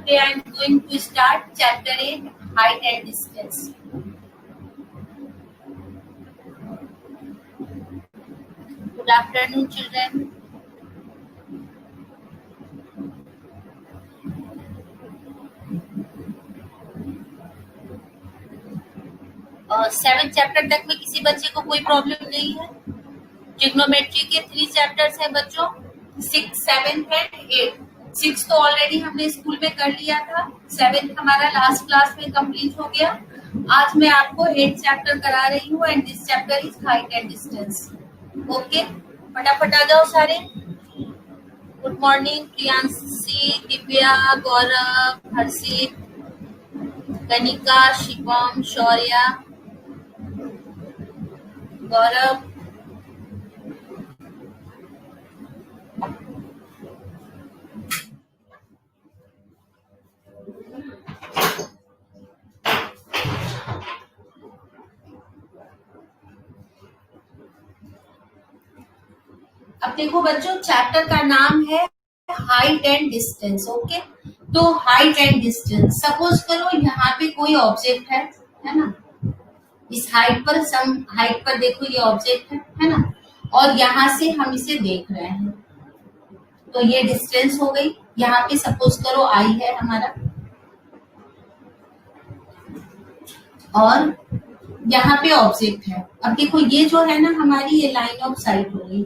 Today I am going to start chapter 8, height and distance. Good afternoon, children. Seventh chapter तक में किसी बच्चे को कोई प्रॉब्लम नहीं है। ट्रिग्नोमेट्री के 3 चैप्टर्स हैं बच्चों, 6, 7 एंड 8। 6 तो ऑलरेडी हमने स्कूल में कर लिया था, 7 हमारा लास्ट क्लास में कंप्लीट हो गया। आज मैं आपको 8 चैप्टर करा रही हूँ and this chapter is height and distance. Okay, फटाफट आ जाओ सारे। गुड मॉर्निंग प्रियांशी, दिव्या, गौरव, हर्षित, कनिका, शिवम, शौर्या, गौरव, अब देखो बच्चों, चैप्टर का नाम है हाइट एंड डिस्टेंस। ओके, तो हाइट एंड डिस्टेंस, सपोज करो यहाँ पे कोई ऑब्जेक्ट है ना, इस हाइट पर देखो ये ऑब्जेक्ट है ना, और यहाँ से हम इसे देख रहे हैं, तो ये डिस्टेंस हो गई। यहाँ पे सपोज करो आई है हमारा, और यहाँ पे ऑब्जेक्ट है। अब देखो ये जो है ना हमारी, ये लाइन ऑफ साइट हो गई,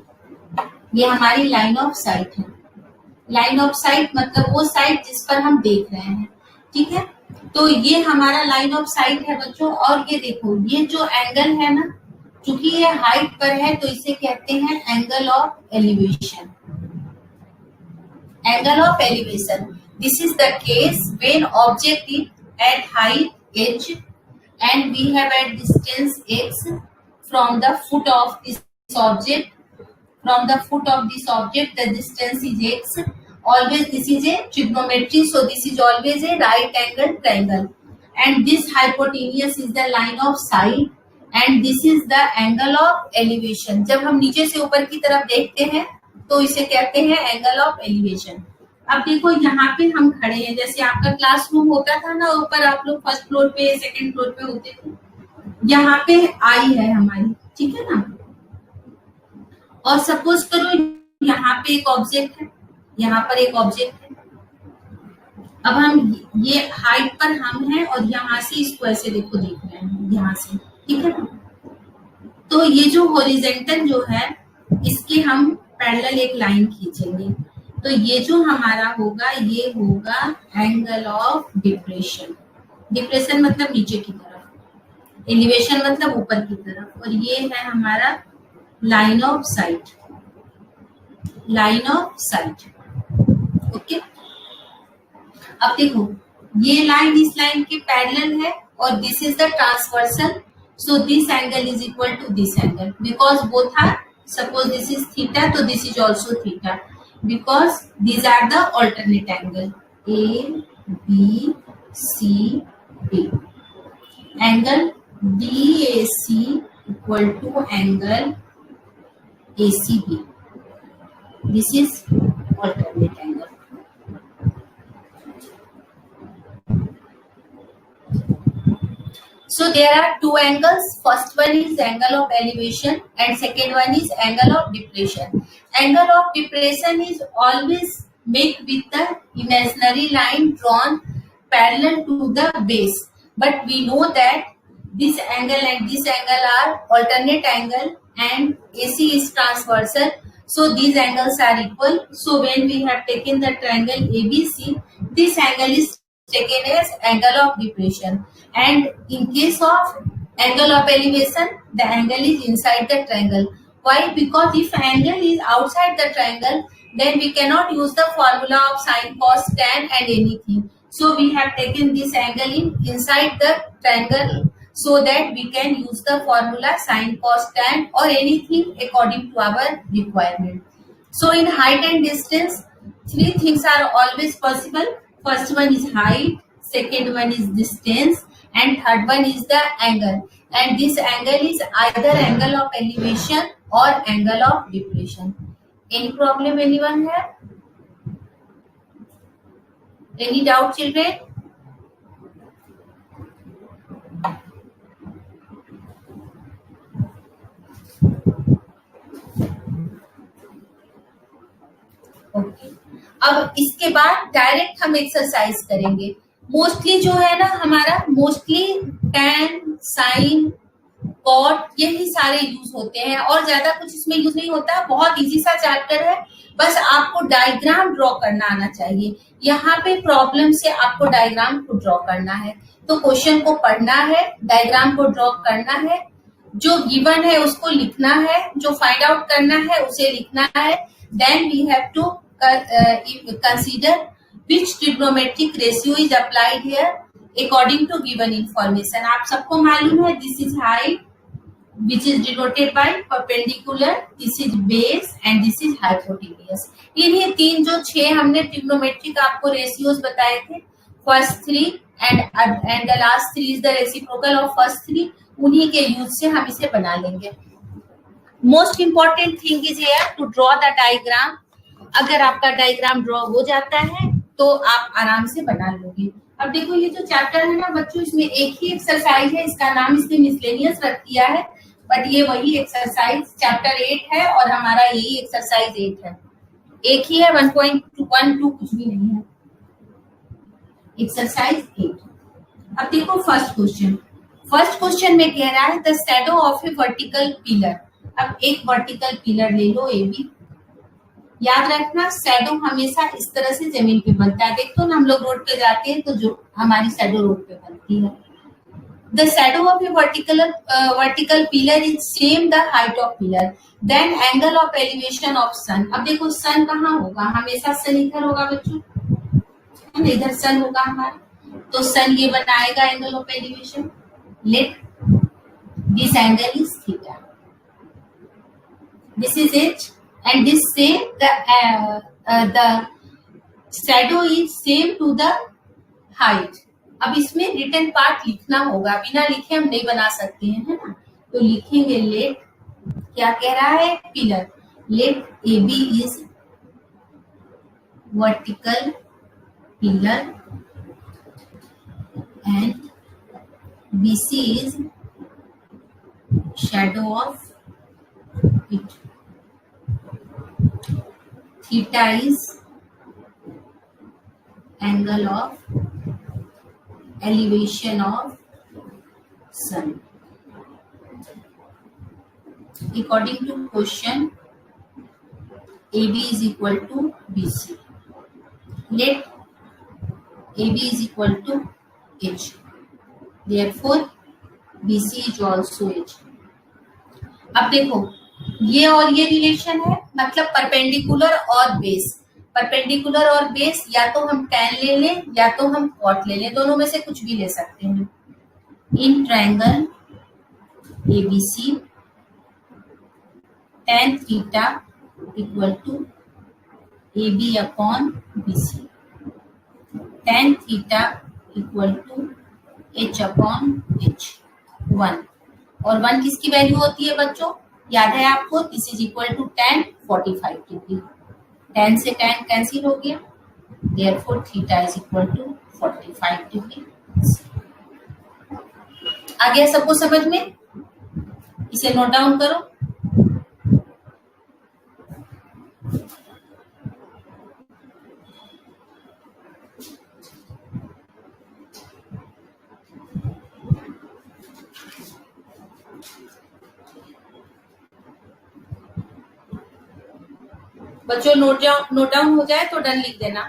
ये हमारी लाइन ऑफ साइट है। लाइन ऑफ साइट मतलब वो साइट जिस पर हम देख रहे हैं, ठीक है। तो ये हमारा लाइन ऑफ साइट है बच्चों, और ये देखो ये जो एंगल है ना, चूंकि ये हाइट पर है तो इसे कहते हैं angle of elevation. Angle of elevation, this is the case when object is at height h and we have at distance x from the foot of this object. From the foot of this object, the distance is x. Always this is a trigonometry, so this is always a right angle triangle. And this hypotenuse is the line of sight, and this is the angle of elevation. जब हम नीचे से ऊपर की तरफ देखते हैं तो इसे कहते हैं एंगल ऑफ एलिवेशन। अब देखो यहाँ पे हम खड़े हैं, जैसे आपका क्लासरूम होता था ना, ऊपर आप लोग फर्स्ट फ्लोर पे, सेकंड फ्लोर पे होते थे। यहाँ पे आई है हमारी, ठीक है ना, और सपोज करो यहाँ पे एक ऑब्जेक्ट है, यहाँ पर एक ऑब्जेक्ट है। अब हम ये हाइट पर हम हैं और यहाँ से इसको ऐसे देखो देख रहे हैं यहाँ से, ठीक है ना। तो ये जो हॉरिजॉन्टल जो है, इसके हम पैरेलल एक लाइन खींचेंगे, तो ये जो हमारा होगा ये होगा एंगल ऑफ डिप्रेशन। डिप्रेशन मतलब नीचे की तरफ, एलिवेशन मतलब ऊपर की तरफ, और ये है हमारा line of site. Line of site, okay. अब देखो ये लाइन इस लाइन के पैरेलल है, और this is the transversal, so this angle is equal to this angle, because both are, suppose this is theta तो this is also theta, because these are the alternate angle A B C D. Angle D A C equal to angle ACB. This is alternate angle. So there are two angles. First one is angle of elevation and second one is angle of depression. Angle of depression is always made with the imaginary line drawn parallel to the base. But we know that this angle and this angle are alternate angle and AC is transversal, so these angles are equal. So when we have taken the triangle ABC, this angle is taken as angle of depression, and in case of angle of elevation, the angle is inside the triangle. Why? Because if angle is outside the triangle, then we cannot use the formula of sin, cos, tan and anything. So we have taken this angle inside the triangle, so that we can use the formula sin, cos, tan or anything according to our requirement. So in height and distance, 3 things are always possible. First one is height, second one is distance, and third one is the angle. And this angle is either angle of elevation or angle of depression. Any problem anyone have? Any doubt, children? Okay, अब इसके बाद direct हम exercise करेंगे। Mostly जो है ना हमारा, mostly tan, sin, cot यही सारे यूज होते हैं और ज्यादा कुछ इसमें यूज नहीं होता। बहुत इजी सा चैप्टर है, बस आपको डायग्राम ड्रॉ करना आना चाहिए। यहाँ पे प्रॉब्लम से आपको डायग्राम को ड्रॉ करना है, तो क्वेश्चन को पढ़ना है, डायग्राम को ड्रॉ करना है, जो गिवन है उसको लिखना है, जो फाइंड आउट करना है उसे लिखना है। Then we have to consider which trigonometric ratio is applied here according to given information. आप सबको मालूम है, this is height which is denoted by perpendicular, this is base and this is hypotenuse. इन्हीं तीन जो 6 हमने ट्रिग्नोमेट्रिक आपको ratios बताए थे, first 3 and the last 3 is the reciprocal of first 3, उन्हीं के यूज से हम इसे बना लेंगे। Most important thing is here to draw the diagram. अगर आपका डायग्राम ड्रॉ हो जाता है तो आप आराम से बना लोगे। अब देखो ये जो चैप्टर है ना बच्चों, इसमें एक ही एक्सरसाइज है, इसका नाम इसने मिसलेनियस रख दिया है, बट ये वही एक्सरसाइज चैप्टर 8 है और हमारा यही एक्सरसाइज 8 है, एक ही है, 1.12 कुछ भी नहीं है, एक्सरसाइज 8। अब देखो फर्स्ट क्वेश्चन में कह रहा है the shadow of a vertical pillar. अब एक वर्टिकल पिलर ले लो ए बी, याद रखना शैडो हमेशा इस तरह से जमीन पे बनता है। देखो ना हम लोग रोड पे जाते हैं तो जो हमारी शैडो रोड पे बनती है। The shadow of a vertical pillar is same the height of pillar, then angle of elevation of sun. अब देखो सन कहाँ होगा, हमेशा सन इधर होगा बच्चों, इधर सन होगा हमारा, तो सन ये बनाएगा angle of elevation. Let this angle is theta, this is H and this same the shadow is same to the height। अब इसमें रिटन पार्ट लिखना होगा, बिना लिखे हम नहीं बना सकते हैं, है ना, तो लिखेंगे लेट, क्या कह रहा है, pillar, let A B is vertical pillar and B C is shadow of it, theta is angle of elevation of sun। According to question, AB is equal to BC. Let AB is equal to H. Therefore, BC is also H. अब देखो ये और ये relation है, मतलब perpendicular और base. Perpendicular और base या तो हम tan ले लें या तो हम cot ले लें, दोनों में से कुछ भी ले सकते हैं। In triangle ABC tan theta equal to AB upon BC, tan theta equal to H upon H, 1, और 1 किसकी वैल्यू होती है बच्चों, याद है आपको, this is equal to tan 45 degree, tan से tan कैंसिल हो गया, therefore theta is equal to 45 degree. आ गया सबको समझ में, इसे नोट डाउन करो। बच्चों नोट डाउन हो जाए तो डन लिख देना।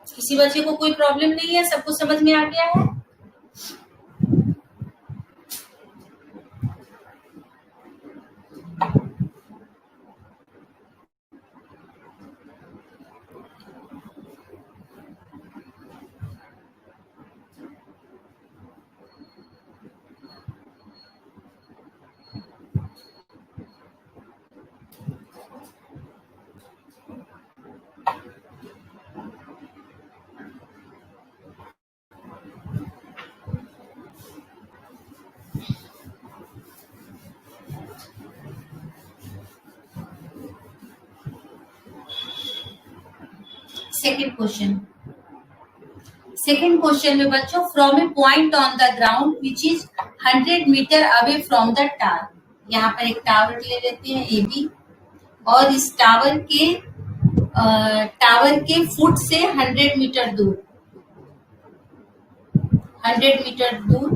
किसी बच्चे को कोई प्रॉब्लम नहीं है, सबको समझ में आ गया है? Second question. सेकेंड क्वेश्चन में बच्चों, from a point on the ground which is 100 metre away from the tower. यहाँ पर एक टावर ले लेते हैं ए बी, और इस टावर के फुट से 100 मीटर दूर, 100 मीटर दूर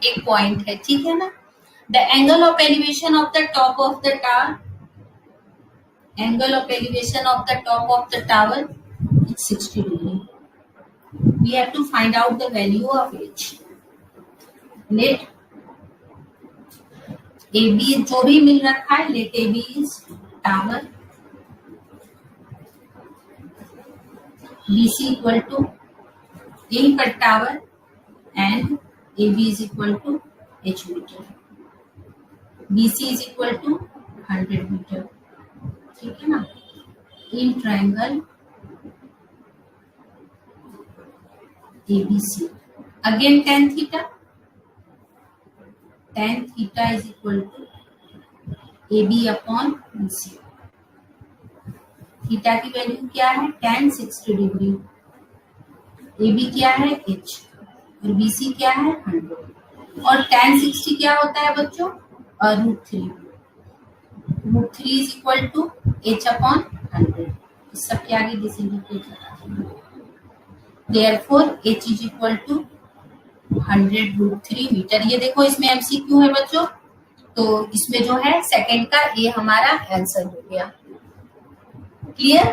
एक पॉइंट है, ठीक है ना। The angle of elevation of the top of the tower, angle of elevation of the top of the tower is 60 degree. We have to find out the value of h. Let AB जो भी मिल रखा है, let AB is tower, BC equal to यहीं पर tower, and AB is equal to h metre, BC is equal to 100 metre, ठीक है ना। In triangle ABC, again tan theta is equal to AB upon BC। Theta की value क्या है, tan 60 degree, AB क्या है h, और BC क्या है 100, और tan 60 क्या होता है बच्चों, √3, √3 is equal to h upon 100। इस सब के आगे दिस इंडिकेट लगा देंगे। Therefore h is equal to 100√3 metre. ये देखो इसमें MCQ है बच्चों, तो इसमें जो है सेकंड का ये हमारा आंसर हो गया। क्लियर?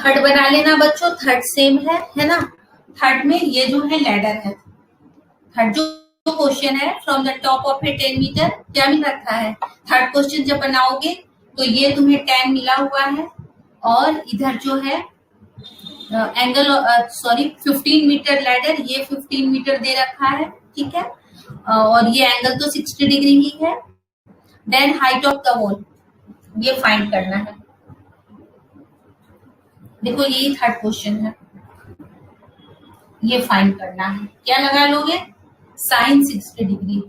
थर्ड बना लेना बच्चों, थर्ड सेम है ना। थर्ड में ये जो है लैडर है, थर्ड जो क्वेश्चन है from the top of a 10 metre, क्या मिल रखा है। थर्ड क्वेश्चन जब बनाओगे तो ये तुम्हें 10 मिला हुआ है, और इधर जो है एंगल 15 मीटर लैडर, ये 15 मीटर दे रखा है, ठीक है, और ये एंगल तो 60 डिग्री ही है। Then height of the wall ये फाइंड करना है। देखो यही थर्ड क्वेश्चन है, ये फाइंड करना है। क्या लगा लोगे, साइन 60 डिग्री,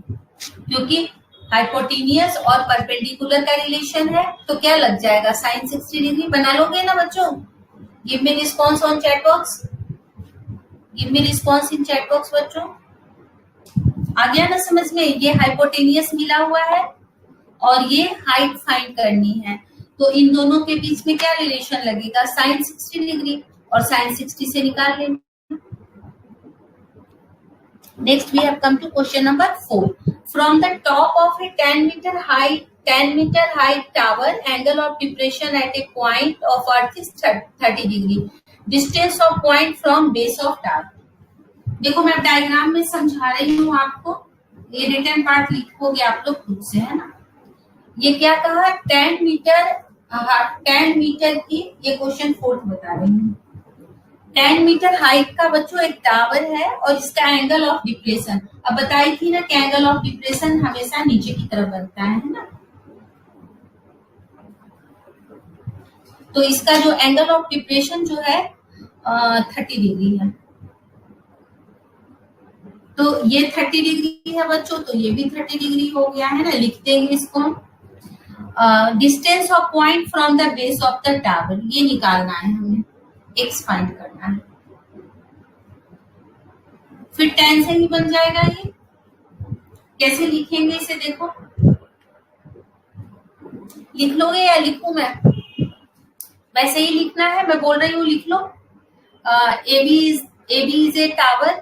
क्योंकि हाइपोटेनियस और परपेंडिकुलर का रिलेशन है, तो क्या लग जाएगा, साइन 60 डिग्री। बना लोगे ना बच्चों। Give me response on chat box, give me response in chat box बच्चों। आ गया ना समझ में। ये हाइपोटेनियस मिला हुआ है और ये हाइट फाइंड करनी है, तो इन दोनों के बीच में क्या रिलेशन लगेगा, साइन 60 डिग्री, और साइन 60 से निकाल लेंगे। Next we have come to question number 4। From the top of a 10 metre height tower, angle of depression at a point of earth is 30 degree. Distance of point from base of tower. देखो मैं diagram में समझा रही हूँ आपको, ये written part लिखोगे आप लोग खुद से, है ना। ये क्या कहा, 10 मीटर की, ये क्वेश्चन 4 बता रही हूँ। 10 मीटर हाइट का बच्चों एक टावर है, और इसका एंगल ऑफ डिप्रेशन, अब बताई थी ना कि एंगल ऑफ डिप्रेशन हमेशा नीचे की तरफ बनता है ना। तो इसका जो एंगल ऑफ डिप्रेशन जो है 30 डिग्री है, तो ये 30 डिग्री है बच्चों, तो ये भी 30 डिग्री हो गया है ना। लिख देंगे इसको। Distance of point from the base of the tower, ये निकालना है हमें, एक्स फाइंड करना है। फिर 10 से ही बन जाएगा ये। कैसे लिखेंगे इसे, देखो लिख लोगे या लिखूं मैं, वैसे ही लिखना है, मैं बोल रही हूँ लिख लो। AB is a tower,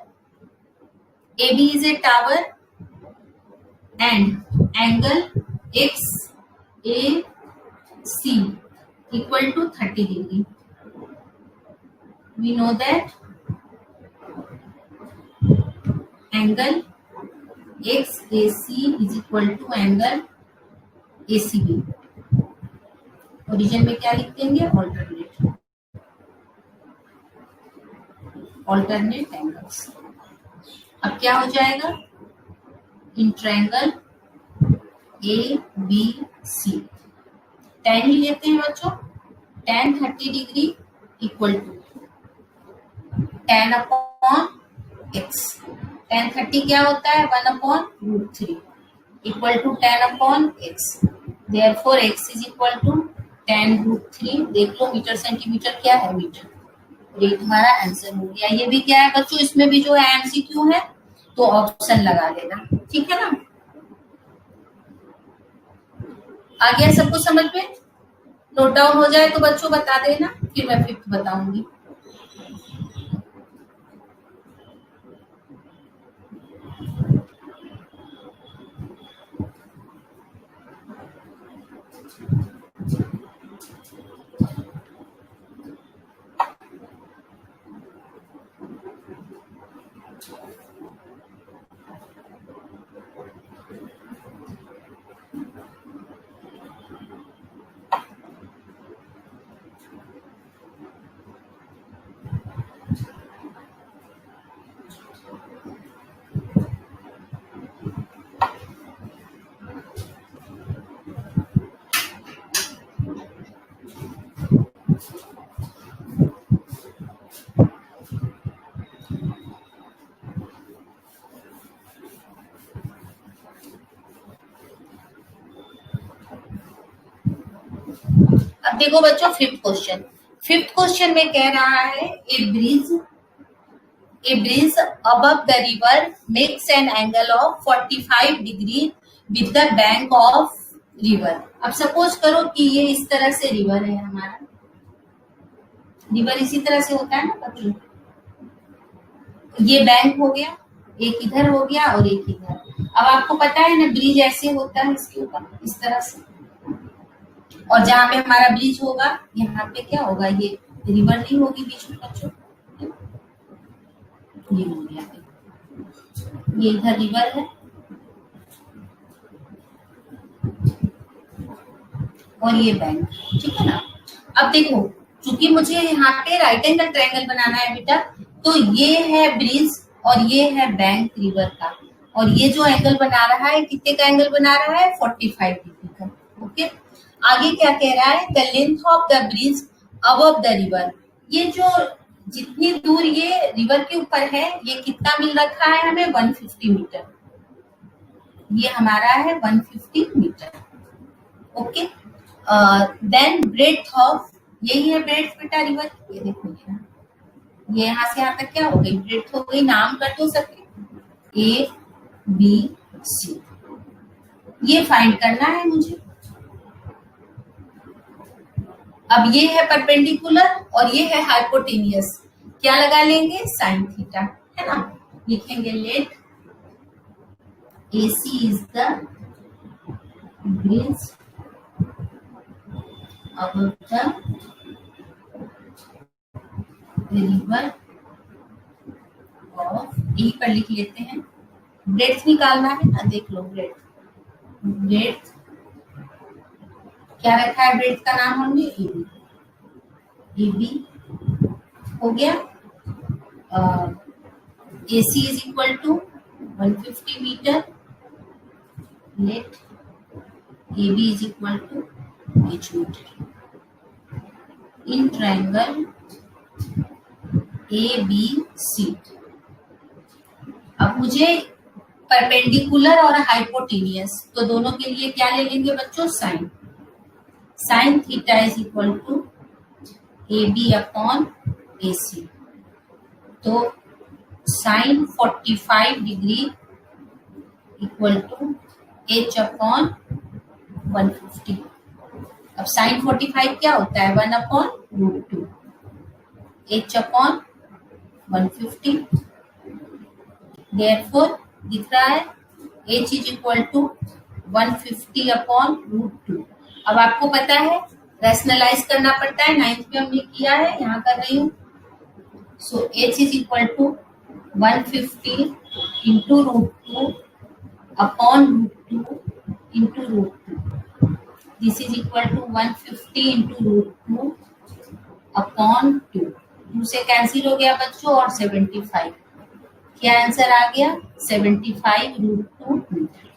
AB is a tower and angle XAC equal to 30 degree. We know that angle XAC is equal to angle ACB. Origin में क्या लिख देंगे, ऑल्टरनेट। Alternate angles. अब क्या हो जाएगा, in triangle A B C tan ही लेते हैं बच्चों, tan 30 degree equal to tan upon x। tan 30 क्या होता है, 1/√3 equal to tan upon x। Therefore x is equal to tan√3। देख लो मीटर सेंटीमीटर क्या है, मीटर। और ये तुम्हारा आंसर हो गया। ये भी क्या है बच्चों, इसमें भी जो है एमसीक्यू है तो ऑप्शन लगा लेना, ठीक है ना। आ गया सबको समझ में? नोट डाउन हो जाए तो बच्चों बता देना, फिर मैं फिफ्थ बताऊंगी। अब देखो बच्चों फिफ्थ क्वेश्चन। फिफ्थ क्वेश्चन में कह रहा है ए bridge above the river makes an angle of 45 degree with the bank of river। अब सपोज करो कि ये इस तरह से रिवर है हमारा, रिवर इसी तरह से होता है ना बच्चों। ये बैंक हो गया, एक इधर हो गया और एक इधर। अब आपको पता है ना ब्रिज ऐसे होता है इसके ऊपर इस तरह से, और जहां पे हमारा ब्रिज होगा यहाँ पे क्या होगा, ये रिवर नहीं होगी बीच में बच्चों, ये हो गया, ये इधर रिवर है और ये बैंक, ठीक है ना। अब देखो चूंकि मुझे यहाँ पे राइट एंगल ट्रायंगल बनाना है बेटा, तो ये है ब्रिज और ये है बैंक रिवर का, और ये जो एंगल बना रहा है कितने का एंगल बना रहा है, 45 डिग्री का। ओके, आगे क्या कह रहा है, the length of the bridge above the river. ये जो जितनी दूर ये रिवर के ऊपर है ये कितना मिल रखा है हमें, 150 मीटर। ये हमारा है 150 metre. Okay, then breadth of, यही है ब्रेड्थ बेटा रिवर, ये देखो ये यहाँ से यहाँ तक क्या हो गई, ब्रेड्थ हो गई। नाम कर दो सबके, ए बी सी, ये फाइंड करना है मुझे। अब ये है परपेंडिकुलर और ये है हाइपोटेनियस, क्या लगा लेंगे, साइन थीटा, है ना। लिखेंगे let AC is the bridge above the river of, यही पर लिख लेते हैं। ब्रेड्थ निकालना है ना, देख लो ब्रेड्थ क्या रखा है, ब्रेड्थ का नाम हमने AB हो गया। AC is equal to 150 metre, let AB is equal to H metre. In triangle ABC, अब मुझे परपेंडिकुलर और हाइपोटेनियस, तो दोनों के लिए क्या ले लेंगे बच्चों, sine theta is equal to AB upon AC। तो sine 45 degree equal to H upon 150। अब साइन 45 क्या होता है, 1/√2, H अपॉन 150। देयरफॉर दिख रहा है H is equal to 150 upon √2। अब आपको पता है रैशनलाइज करना पड़ता है, 9th में हमने किया है, यहाँ कर रही हूँ। So H is equal to 150 into √2 upon √2 into √2। This is equal to 150 into √2 upon 2। 2 से कैंसिल हो गया बच्चों और 75। क्या आंसर आ गया? 75 √2 मीटर।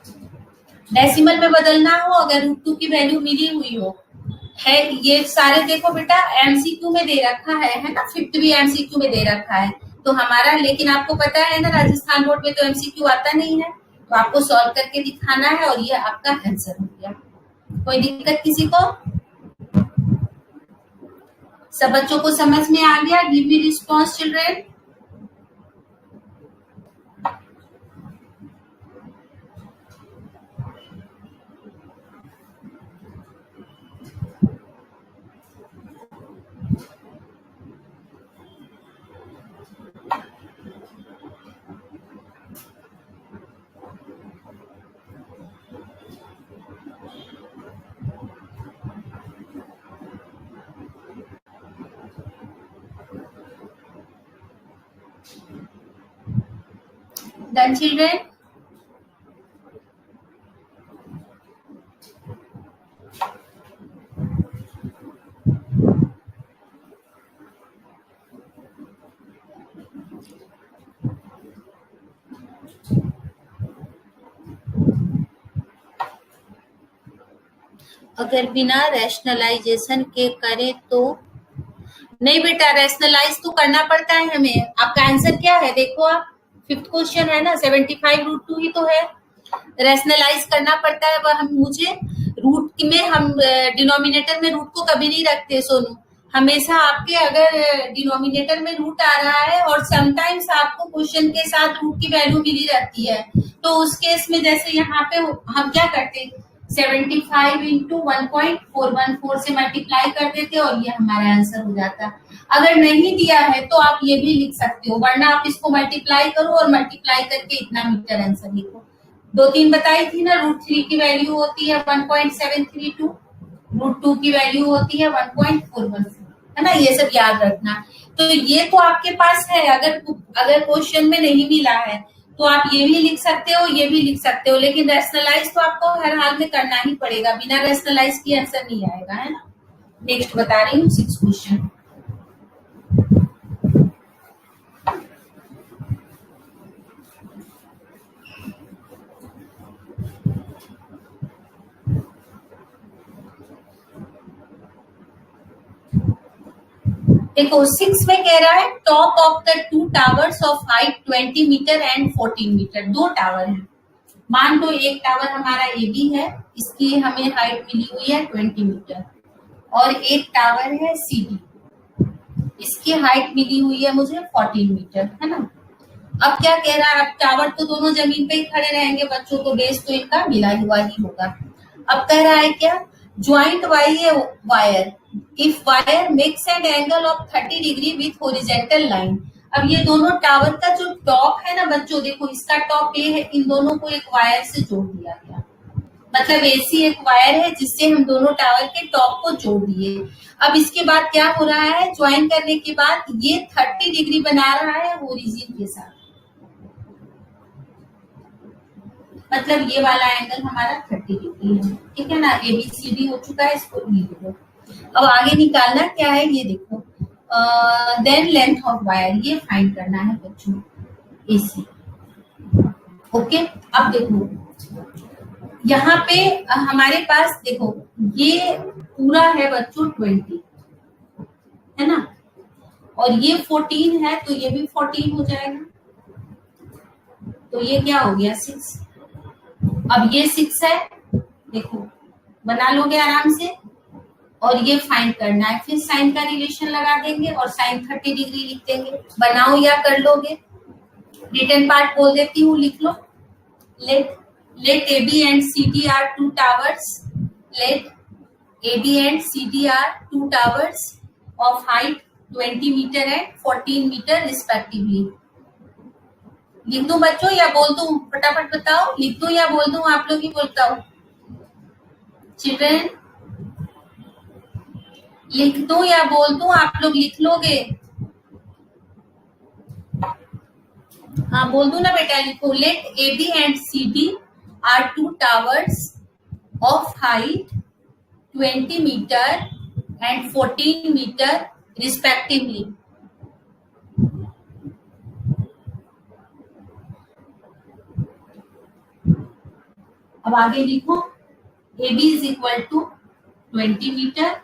डेसिमल में बदलना हो अगर √2 की वैल्यू मिली हुई हो है, ये सारे देखो बेटा एमसीक्यू में दे रखा है ना, फिफ्थ भी एमसीक्यू में दे रखा है तो हमारा, लेकिन आपको पता है ना राजस्थान बोर्ड में तो एमसीक्यू आता नहीं है, तो आपको सॉल्व करके दिखाना है और ये आपका आंसर हो गया। कोई दिक्कत किसी को? सब बच्चों को समझ में आ गया? Give me response children. Done children? अगर बिना रैशनलाइजेशन के करे तो नहीं बेटा, रैशनलाइज तो करना पड़ता है हमें। आपका आंसर क्या है देखो, आप फिफ्थ क्वेश्चन है ना, 75 √2 ही तो है। रैशनलाइज करना पड़ता है वह हम मुझे रूट में, हम डिनोमिनेटर में रूट को कभी नहीं रखते सोनू, हमेशा आपके अगर डिनोमिनेटर में रूट आ रहा है और समटाइम्स आपको क्वेश्चन के साथ रूट की वैल्यू मिली रहती है, तो उस केस में जैसे यहाँ पे हम क्या करते, 75 इंटू 1.414 से मल्टीप्लाई कर देते और ये हमारा आंसर हो जाता। अगर नहीं दिया है तो आप ये भी लिख सकते हो, वरना आप इसको मल्टीप्लाई करो और मल्टीप्लाई करके इतना मीटर आंसर लिखो। 2-3 बताई थी ना, √3 की वैल्यू होती है 1.732, √2 की वैल्यू होती है 1.414, है ना, ये सब याद रखना। तो ये तो आपके पास है, अगर क्वेश्चन में नहीं मिला है तो आप ये भी लिख सकते हो, ये भी लिख सकते हो, लेकिन रैशनलाइज तो आपको हर हाल में करना ही पड़ेगा, बिना रैशनलाइज की आंसर नहीं आएगा, है ना। नेक्स्ट बता रही हूँ 6 क्वेश्चन। देखो 6 में कह रहा है top of the 2 towers of height 20 metre and 14 metre. 2 tower है, मान लो एक टावर हमारा ए बी है, इसकी हमें हाइट मिली हुई है 20 मीटर, और एक टावर है सी डी, इसकी हाइट मिली हुई है मुझे 14 मीटर, है ना। अब क्या कह रहा है, अब टावर तो दोनों जमीन पे ही खड़े रहेंगे बच्चों, तो बेस तो इनका मिला हुआ ही होगा। अब कह रहा है क्या, joint wire if wire makes an angle of 30 degree with horizontal line. अब ये दोनों टावर का जो टॉप है ना बच्चों, देखो इसका टॉप ये है, इन दोनों को एक वायर से जोड़ दिया गया, मतलब ऐसी एक वायर है जिससे हम दोनों टावर के टॉप को जोड़ दिए। अब इसके बाद क्या हो रहा है, ज्वाइन करने के बाद ये 30 डिग्री बना रहा है ओरिजिन के साथ, मतलब ये वाला एंगल हमारा 30 डिग्री है, ठीक है ना। ABCD हो चुका है, इसको लिख दो। अब आगे निकालना क्या है ये देखो, देन लेंथ ऑफ वायर, ये फाइंड करना है बच्चों, AC। ओके, अब देखो यहाँ पे हमारे पास देखो ये पूरा है बच्चों 20, है ना, और ये 14 है तो ये भी 14 हो जाएगा, तो ये क्या हो गया 6। अब ये 6 है, देखो बना लोगे आराम से, और ये फाइंड करना है, फिर साइन का रिलेशन लगा देंगे और साइन 30 डिग्री लिख देंगे। बनाओ या कर लोगे, रिटन पार्ट बोल देती हूँ, लिख लो। Let AB and CD are 2 towers. Let AB and CD are 2 towers of height 20 meter and 14 meter respectively. लिख दूं बच्चों या बोल दूं, फटाफट बताओ, लिख दूं या बोल दूं, आप लोग ही बोलता हूँ। चिल्ड्रन लिख दूं या बोल दूं, आप लोग लिख लोगे? हाँ बोल दूं ना बेटा, लिखो। Let AB and CD are 2 towers of height 20 meter and 14 meter respectively. अब आगे लिखो, A B is equal to 20 metre,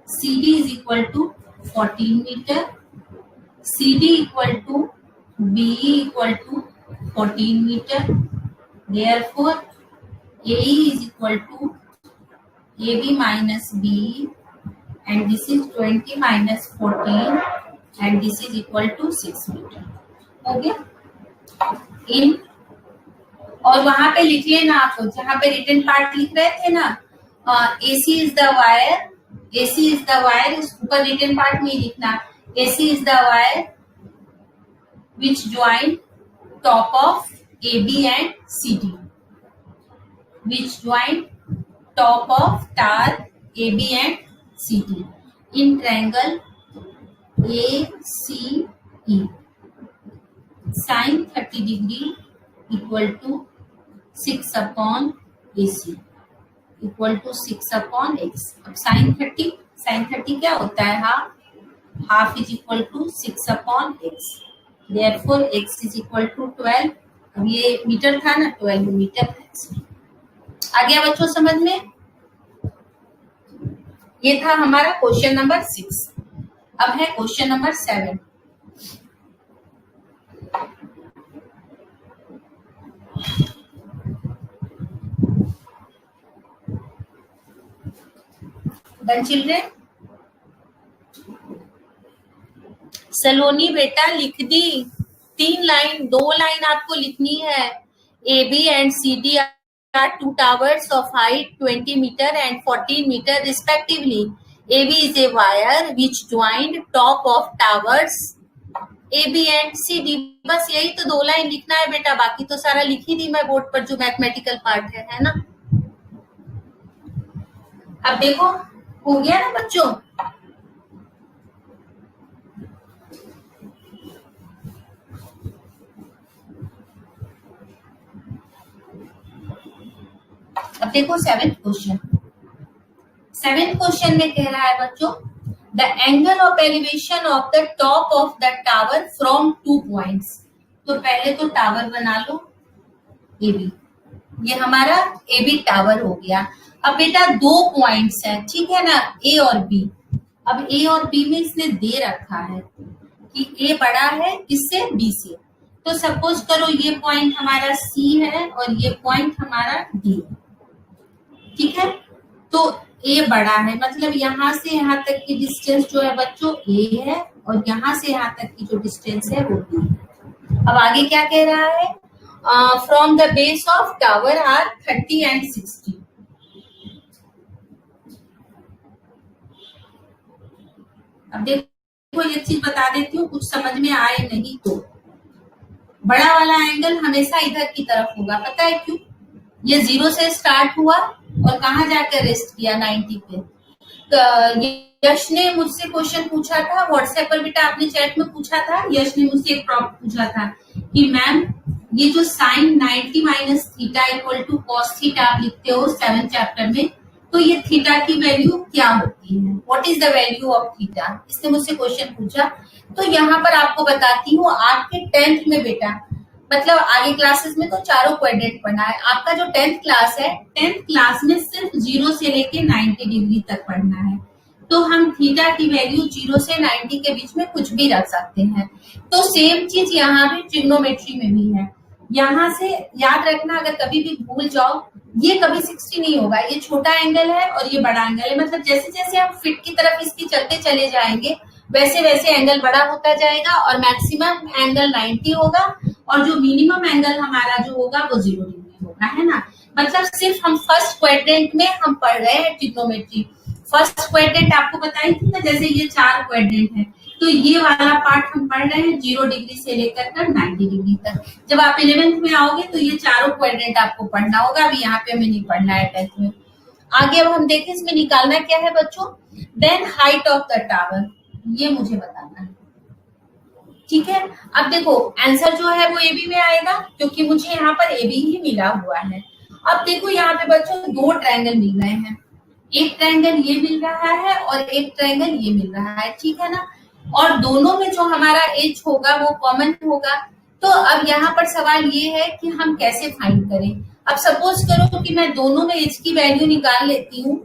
C D is equal to 14 metre, C D equal to B equal to 14 metre, therefore AE is equal to AB minus BE and this is 20 minus 14 and this is equal to 6 metre. हो गया इन, और वहां पे लिख लेना आप जहां पे रिटन पार्ट लिख रहे थे ना, AC is the wire, AC is the wire, इस ऊपर रिटन पार्ट में ही लिखना, AC is the wire which join top of AB and CD, which join top of tower AB and CD in triangle ACE. Sin 30 degree equal to 6 upon AC equal to 6 upon X. अब sin 30 क्या होता है? Half is equal to 6 upon X. Therefore X is equal to 12. अब ये metre था ना, 12 metre है. आ गया बच्चों समझ में? ये था हमारा क्वेश्चन नंबर 6. अब है question number 7. Done children? Saloni बेटा लिख दी 3 लाइन, 2 लाइन आपको लिखनी है. A B and C D are 2 towers of height 20 meter and 14 meter respectively. AB is a wire which joined top of towers AB and CD. बस यही तो 2 line लिखना है बेटा, बाकी तो सारा लिख ही दी मैं बोर्ड पर जो मैथमेटिकल पार्ट है ना. अब देखो हो गया ना बच्चों? अब देखो 7th क्वेश्चन. 7th क्वेश्चन में कह रहा है बच्चों, the angle of elevation of the top of the tower from 2 points. तो पहले तो टावर बना लो ए बी, ये हमारा ए बी टावर हो गया. अब बेटा 2 पॉइंट्स हैं, ठीक है ना, ए और बी. अब ए और बी में इसने दे रखा है कि ए बड़ा है किससे? बी से. तो सपोज करो ये पॉइंट हमारा सी है और ये पॉइंट हमारा डी है, ठीक है. तो ए बड़ा है, मतलब यहां से यहां तक की डिस्टेंस जो है बच्चों ए है और यहां से यहां तक की जो डिस्टेंस है वो बी है. अब आगे क्या कह रहा है? From the base of tower are 30 and 60. अब देखो ये चीज बता देती हूँ, कुछ समझ में आए नहीं तो. बड़ा वाला एंगल हमेशा इधर की तरफ होगा, पता है क्यों? ये 0 से स्टार्ट हुआ और कहाँ जाकर रेस्ट किया? 90 पे. तो यश ने मुझसे क्वेश्चन पूछा था व्हाट्सएप पर, बेटा आपने चैट में पूछा था. यश ने मुझसे एक प्रॉब्लम पूछा था कि मैम ये जो sine 90 minus theta equal to cos theta आप लिखते हो 7th चैप्टर में, तो ये थीटा की वैल्यू क्या होती है? What is the value of theta? इसने मुझसे क्वेश्चन पूछा. तो यहाँ पर आपको बताती हूँ, आपके 10th में बेटा, मतलब आगे क्लासेस में तो चारों क्वाड्रेंट पढ़ना है. आपका जो 10th क्लास है, 10th क्लास में सिर्फ 0 से लेके 90 डिग्री तक पढ़ना है. तो हम थीटा की वैल्यू 0 से 90 के बीच में कुछ भी रख सकते हैं. तो सेम चीज यहाँ भी ट्रिग्नोमेट्री में भी है. यहाँ से याद रखना, अगर कभी भी भूल जाओ, ये कभी 60 नहीं होगा. ये छोटा एंगल है और ये बड़ा एंगल है, मतलब जैसे जैसे हम फिट की तरफ इसकी चलते चले जाएंगे वैसे वैसे एंगल बड़ा होता जाएगा और मैक्सिमम एंगल 90 होगा और जो मिनिमम एंगल हमारा जो होगा वो 0 डिग्री होगा, है ना. मतलब सिर्फ हम फर्स्ट क्वाड्रेंट में हम पढ़ रहे हैं ट्रिग्नोमेट्री. फर्स्ट क्वाड्रेंट आपको बताई थी ना, जैसे ये 4 क्वाड्रेंट है, तो ये वाला पार्ट हम पढ़ रहे हैं 0 डिग्री से लेकर 90 डिग्री तक. जब आप 11th में आओगे तो ये चारों क्वाड्रेंट आपको पढ़ना होगा. अभी यहाँ पे हमें नहीं पढ़ना है 10th में. आगे अब हम देखें इसमें निकालना क्या है बच्चों. Then height of the tower, ये मुझे बताना है, ठीक है. अब देखो आंसर जो है वो ए बी में आएगा क्योंकि मुझे यहाँ पर ए बी ही मिला हुआ है. अब देखो यहाँ पे बच्चों 2 ट्रायंगल मिल रहे हैं. एक ट्रायंगल ये मिल रहा है और एक ट्रायंगल ये मिल रहा है, ठीक है ना. और दोनों में जो हमारा एच होगा वो कॉमन होगा. तो अब यहाँ पर सवाल ये है कि हम कैसे फाइंड करें. अब सपोज करो कि मैं दोनों में एच की वैल्यू निकाल लेती हूँ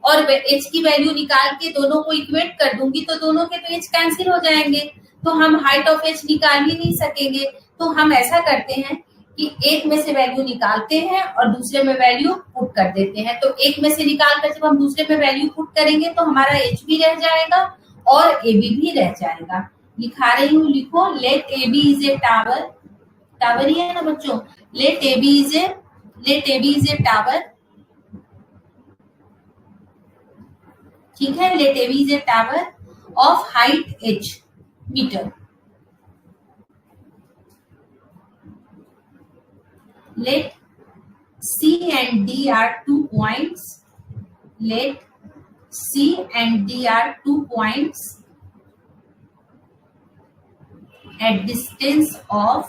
और एच की वैल्यू निकाल के दोनों को इक्वेट कर दूंगी तो दोनों के तो एच कैंसिल हो जाएंगे, तो हम हाइट ऑफ एच निकाल ही नहीं सकेंगे। तो हम ऐसा करते हैं कि एक में से वैल्यू निकालते हैं और दूसरे में वैल्यू पुट कर देते हैं। तो एक में से निकाल कर जब हम दूसरे में वैल्यू पुट करेंगे तो हमारा एच भी रह जाएगा और ए बी भी रह जाएगा। लिखा रही हूँ, लिखो, let A B is a tower, tower ही है ना बच्चों, let A B is a tower, ठीक है, let A B is a tower of height h metre, let C and D are 2 points, let C and D are 2 points at distance of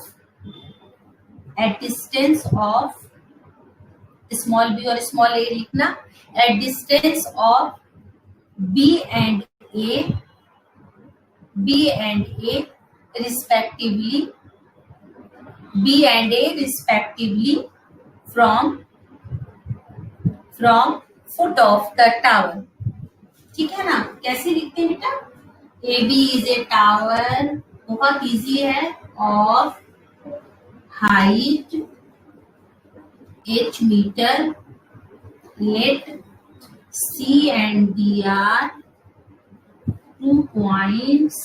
small b और small a लिखना, at distance of B and A respectively from foot of the tower, ठीक है ना। कैसे लिखते हैं बेटा, A B is a tower, बहुत इजी है, of height h metre, let C and D are 2 points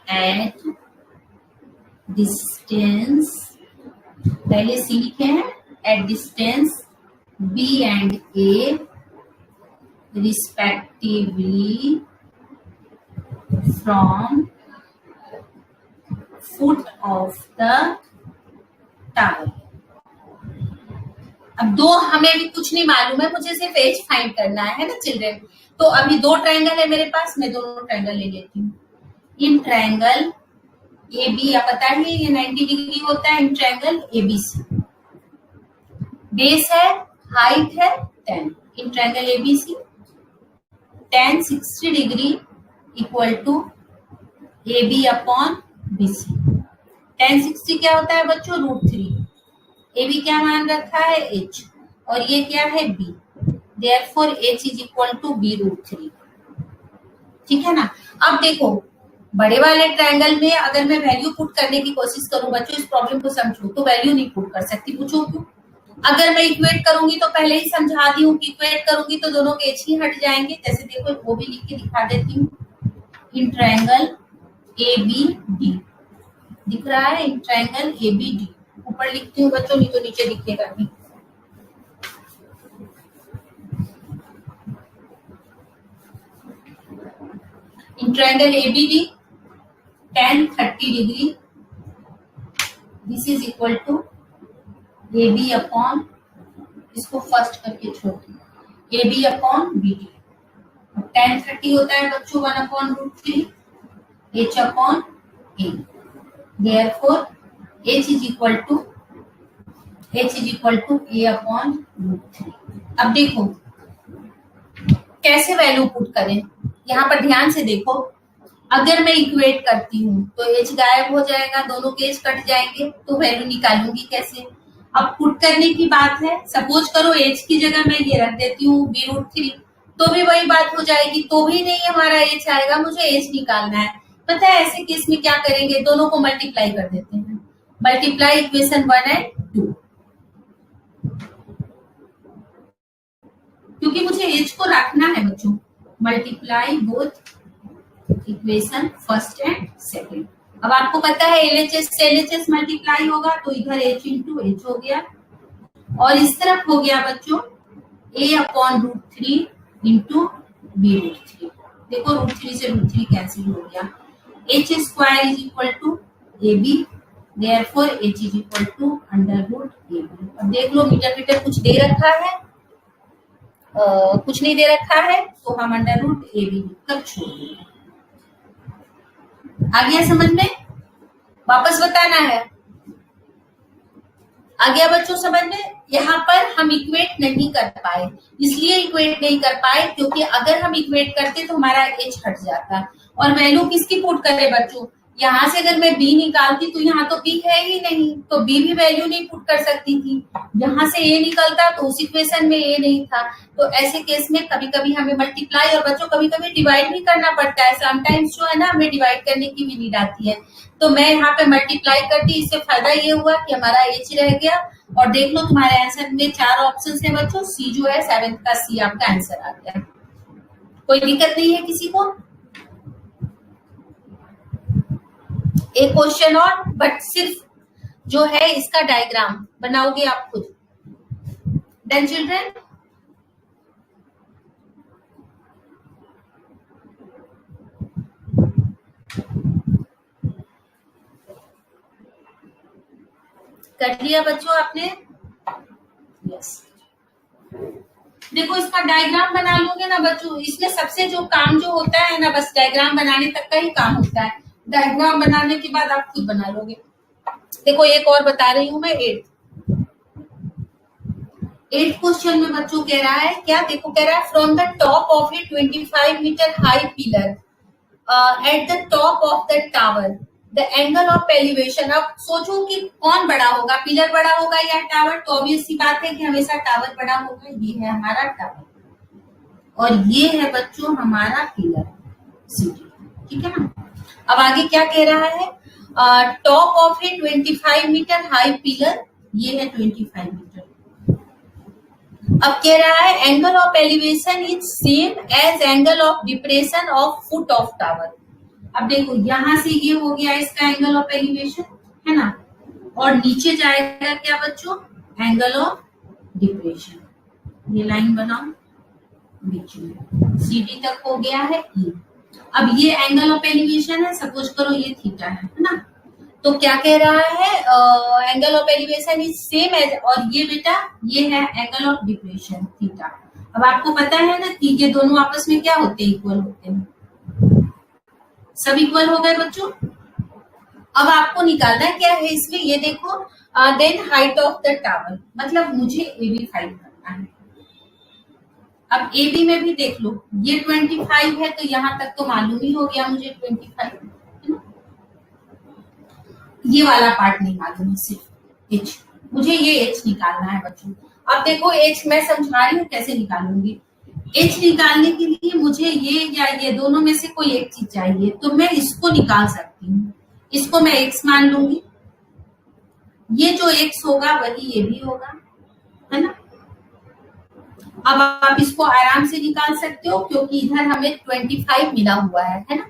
at distance, पहले C लिखे हैं, at distance B and A respectively from foot of the tower। अब दो हमें भी कुछ नहीं मालूम है, मुझे सिर्फ एच फाइंड करना है ना चिल्ड्रेन। तो अभी दो ट्रायंगल है मेरे पास, मैं दोनों ट्रायंगल ले लेती हूँ। इन ट्रायंगल ए बी, आप पता है ये 90 डिग्री होता है in triangle A B C, base है, हाइट है 10, in triangle A B C tan 60 degree equal to A B upon B C. tan 60 क्या होता है बच्चों, √3, ए बी क्या मान रखा है h और ये क्या है b, therefore h is equal to b √3, ठीक है ना। अब देखो बड़े वाले ट्रायंगल में अगर मैं वैल्यू पुट करने की कोशिश करूं बच्चों, इस प्रॉब्लम को समझो, तो वैल्यू नहीं पुट कर सकती, पूछो क्यों। अगर मैं इक्वेट करूंगी तो पहले ही समझा दी हूँ कि इक्वेट करूंगी तो दोनों के एच ही हट जाएंगे। जैसे देखो वो भी लिख के दिखा देती हूँ, in triangle A B D दिख रहा है, in triangle A B D, ऊपर लिखती हूँ बच्चों, नहीं तो नीचे दिखेगा नहीं। In triangle A B D tan 30 degree, this is equal to A B upon, इसको फर्स्ट करके छोड़ दो, A B upon B D. tan 30 होता है बच्चों 1 upon √3 h upon a, therefore h is equal to a upon √3। अब देखो कैसे वैल्यू पुट करें, यहाँ पर ध्यान से देखो। अगर मैं इक्वेट करती हूँ तो h गायब हो जाएगा, दोनों के h कट जाएंगे, तो वैल्यू निकालूंगी कैसे। अब पुट करने की बात है, सपोज करो h की जगह मैं ये रख देती हूँ b √3, तो भी वही बात हो जाएगी, तो भी नहीं हमारा h आएगा, मुझे h निकालना है। पता है ऐसे केस में क्या करेंगे, दोनों को मल्टीप्लाई कर देते हैं, मल्टीप्लाई इक्वेशन 1 एंड 2, क्योंकि मुझे h को रखना है बच्चों। Multiply both equation first and second. अब आपको पता है LHS से LHS मल्टीप्लाई होगा तो इधर h इंटू h हो गया, और इस तरफ हो गया बच्चों a अपॉन √3 इंटू b √3। देखो √3 से √3 कैंसिल हो गया, h square is equal to A B, therefore h is equal to √ab। अब देख लो मीटर कुछ दे रखा है, कुछ नहीं दे रखा है, तो हम √ab लिखकर छोड़ देंगे। आ गया समझ में, वापस बताना है, आ गया बच्चों समझ में। यहाँ पर हम इक्वेट नहीं कर पाए, इसलिए इक्वेट नहीं कर पाए क्योंकि अगर हम इक्वेट करते तो हमारा h हट जाता। और वैल्यू किसकी पुट करें बच्चों, यहाँ से अगर मैं बी निकालती तो यहाँ तो बी है ही नहीं, तो बी भी वैल्यू नहीं पुट कर सकती थी। यहाँ से ए निकलता तो उस इक्वेशन में ए नहीं था। तो ऐसे केस में कभी कभी हमें मल्टीप्लाई और बच्चों कभी कभी डिवाइड भी करना पड़ता है। समटाइम्स जो है ना हमें डिवाइड करने की भी नीड आती है। तो मैं यहाँ पे मल्टीप्लाई करती, इससे फायदा ये हुआ कि हमारा एच रह गया। और देख लो तुम्हारे आंसर में 4 ऑप्शन है बच्चों, सी जो है 7th का सी आपका आंसर आ गया। कोई दिक्कत नहीं है किसी को? एक क्वेश्चन और, बट सिर्फ जो है इसका डायग्राम बनाओगे आप खुद। Done children? कर लिया बच्चों आपने? यस। देखो इसका डायग्राम बना लोगे ना बच्चों, इसमें सबसे जो काम जो होता है ना बस डायग्राम बनाने तक का ही काम होता है। डायग्राम बनाने के बाद आप खुद बना लोगे। देखो एक और बता रही हूं मैं, 8th क्वेश्चन में बच्चों कह रहा है क्या, देखो कह रहा है from the top of a 25 metre high pillar at the top of the tower the angle of elevation. अब सोचो कि कौन बड़ा होगा, पिलर बड़ा होगा या टावर? तो ऑब्वियस सी बात है कि हमेशा टावर बड़ा होगा। ये है हमारा टावर और ये है बच्चों हमारा पिलर सिटी, ठीक है ना। अब आगे क्या कह रहा है, top of a 25 metre high pillar, ये है 25 मीटर। अब कह रहा है angle of elevation is same as angle of depression of foot of tower. अब देखो यहां से ये हो गया इसका एंगल ऑफ एलिवेशन, है ना, और नीचे जाएगा क्या बच्चों, एंगल ऑफ डिप्रेशन। ये लाइन बनाओ बीच में, सीडी तक हो गया है ई। अब ये एंगल ऑफ एलिवेशन है, सपोज करो ये थीटा है ना, तो क्या कह रहा है, angle of elevation is same as, और ये बेटा ये है एंगल ऑफ डिप्रेशन थीटा। अब आपको पता है ना कि ये दोनों आपस में क्या होते हैं, इक्वल होते हैं। सब इक्वल हो गए बच्चों। अब आपको निकालना क्या है इसमें, ये देखो then height of the tower, मतलब मुझे एबी फाइंड करना है। अब एबी में भी देख लो, ये 25 है तो यहां तक तो मालूम ही हो गया मुझे 25, है ना। ये वाला पार्ट नहीं मालूम है, सिर्फ एच। मुझे ये एच निकालना है बच्चों। अब देखो एच मैं समझा रही हूँ कैसे निकालूंगी। एच निकालने के लिए मुझे ये या ये दोनों में से कोई एक चीज चाहिए, तो मैं इसको निकाल सकती हूँ। इसको मैं एक्स मान लूंगी, ये जो एक्स होगा वही ये भी होगा, है ना। अब आप इसको आराम से निकाल सकते हो क्योंकि इधर हमें 25 मिला हुआ है ना।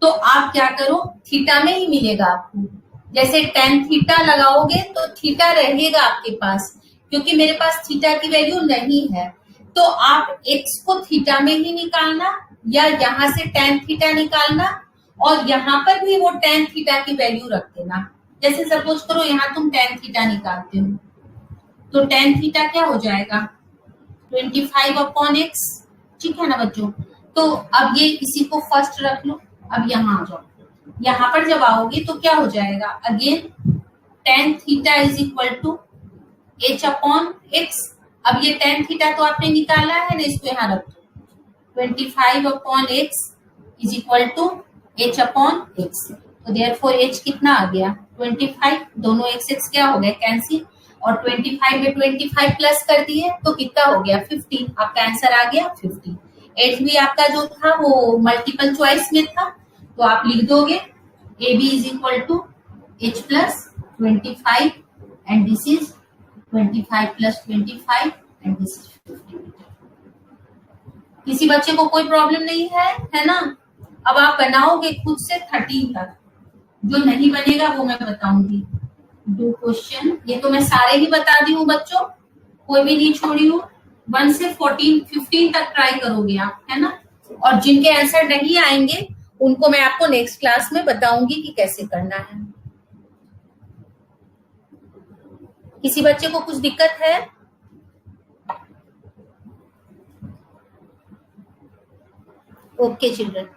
तो आप क्या करो, थीटा में ही मिलेगा आपको। जैसे tan थीटा लगाओगे तो थीटा रहेगा आपके पास, क्योंकि मेरे पास थीटा की वैल्यू नहीं है। तो आप x को थीटा में ही निकालना, या यहाँ से tan थीटा निकालना, और यहाँ पर भी वो tan थीटा की वैल्यू रख देना। जैसे सपोज करो यहाँ तुम tan थीटा निकालते हो, तो tan थीटा क्या हो जाएगा, 25/x, ठीक है ना बच्चों। तो अब ये इसी को फर्स्ट रख लो। अब यहाँ आ जाओ, यहाँ पर जब आओगे तो क्या हो जाएगा, again tan theta is equal to h/x। अब ये tan थीटा तो आपने निकाला है ना, इसको यहाँ रख दो, 25/x is equal to h/x। तो देयरफॉर h कितना आ गया, 25। दोनों x क्या हो गए, कैंसिल, और 25 में 25 प्लस कर दिए तो कितना हो गया, 50। आपका आंसर आ गया 50। एच भी आपका जो था वो मल्टीपल चॉइस में था, तो आप लिख दोगे A B is equal to H plus 25 and this is 25 plus 25 and this is 50 metre. किसी बच्चे को कोई प्रॉब्लम नहीं है ना। अब आप बनाओगे खुद से 13 तक, जो नहीं बनेगा वो मैं बताऊंगी। दो क्वेश्चन, ये तो मैं सारे ही बता दी हूँ बच्चों, कोई भी नहीं छोड़ी हूँ। 1 से 15 तक ट्राई करोगे आप, है ना। और जिनके आंसर नहीं आएंगे उनको मैं आपको नेक्स्ट क्लास में बताऊंगी कि कैसे करना है। किसी बच्चे को कुछ दिक्कत है? Okay children.